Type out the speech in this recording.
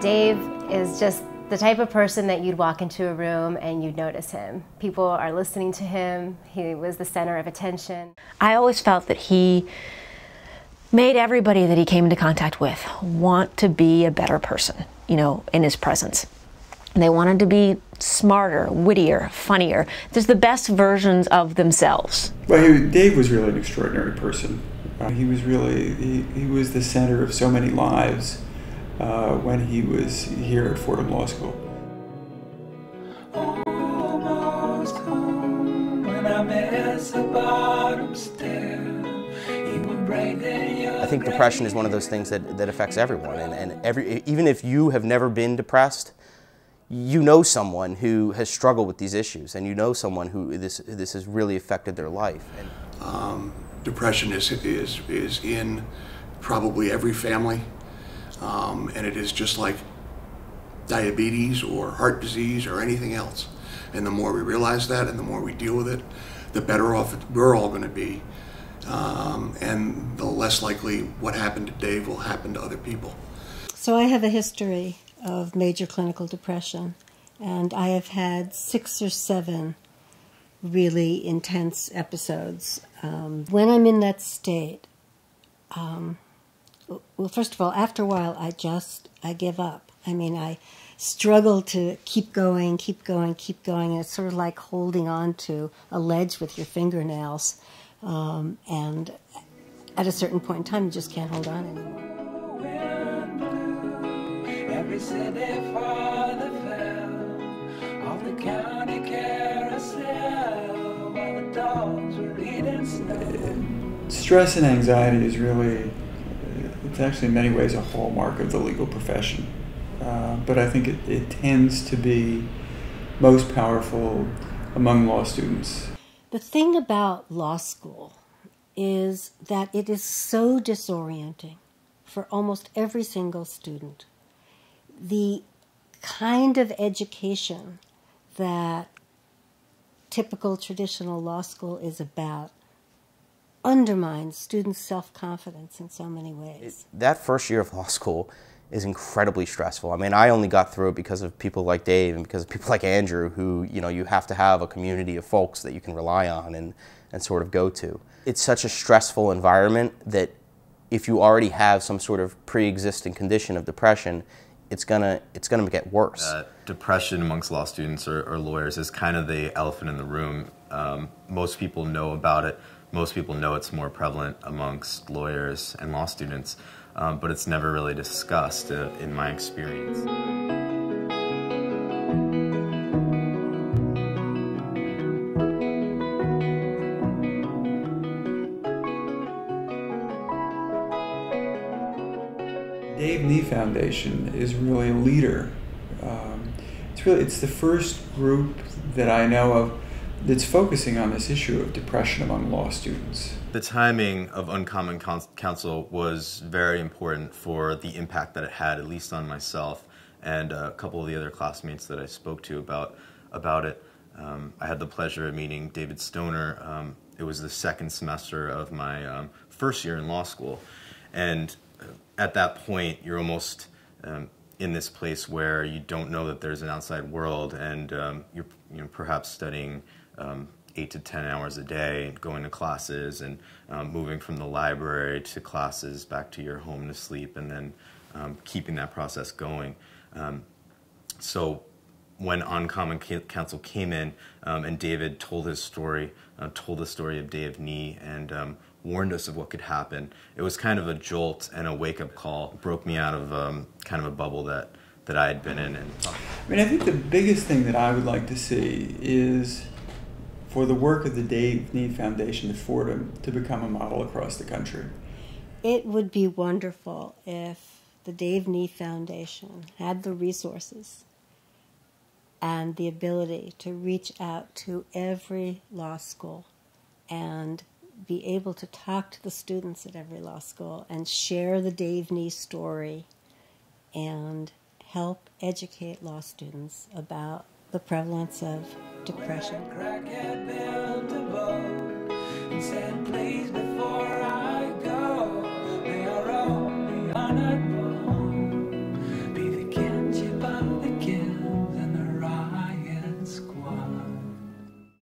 Dave is just the type of person that you'd walk into a room and you'd notice him. People are listening to him. He was the center of attention. I always felt that he made everybody that he came into contact with want to be a better person, you know, in his presence. They wanted to be smarter, wittier, funnier. Just the best versions of themselves. Well, Dave was really an extraordinary person. He was the center of so many lives when he was here at Fordham Law School. Almost home when I miss the bottom stair. I think depression is one of those things that affects everyone, and even if you have never been depressed, you know someone who has struggled with these issues, and you know someone who this has really affected their life. Depression is in probably every family, and it is just like diabetes or heart disease or anything else. And the more we realize that and the more we deal with it, the better off we're all going to be. And the less likely what happened to Dave will happen to other people. So I have a history of major clinical depression, and I have had 6 or 7 really intense episodes. When I'm in that state, well, first of all, after a while, I give up. I mean, I struggle to keep going, and it's sort of like holding on to a ledge with your fingernails. And at a certain point in time, you just can't hold on anymore. Every city father fell off the county carousel while the dogs were eating snow. Stress and anxiety is really, it's actually in many ways a hallmark of the legal profession. But I think it tends to be most powerful among law students. The thing about law school is that it is so disorienting for almost every single student. The kind of education that typical traditional law school is about undermines students' self-confidence in so many ways. That first year of law school is incredibly stressful. I mean, I only got through it because of people like Dave and because of people like Andrew who, you know, you have to have a community of folks that you can rely on and sort of go to. It's such a stressful environment that if you already have some sort of pre-existing condition of depression, it's gonna get worse. Depression amongst law students or lawyers is kind of the elephant in the room. Most people know about it. Most people know it's more prevalent amongst lawyers and law students. But it's never really discussed in my experience. Dave Nee Foundation is really a leader. It's the first group that I know of that's focusing on this issue of depression among law students. The timing of Uncommon Counsel was very important for the impact that it had, at least on myself and a couple of the other classmates that I spoke to about it. I had the pleasure of meeting David Stoner. It was the second semester of my first year in law school, and at that point you're almost in this place where you don't know that there's an outside world, and you're perhaps studying 8 to 10 hours a day, going to classes and moving from the library to classes back to your home to sleep, and then keeping that process going. So when Uncommon Counsel came in and David told his story, told the story of Dave Nee, and warned us of what could happen, it was kind of a jolt and a wake-up call. It broke me out of kind of a bubble that I had been in. I mean, I think the biggest thing that I would like to see is for the work of the Dave Nee Foundation at Fordham to become a model across the country. It would be wonderful if the Dave Nee Foundation had the resources and the ability to reach out to every law school and be able to talk to the students at every law school and share the Dave Nee story and help educate law students about the prevalence of depression. Crackhead built a boat and said,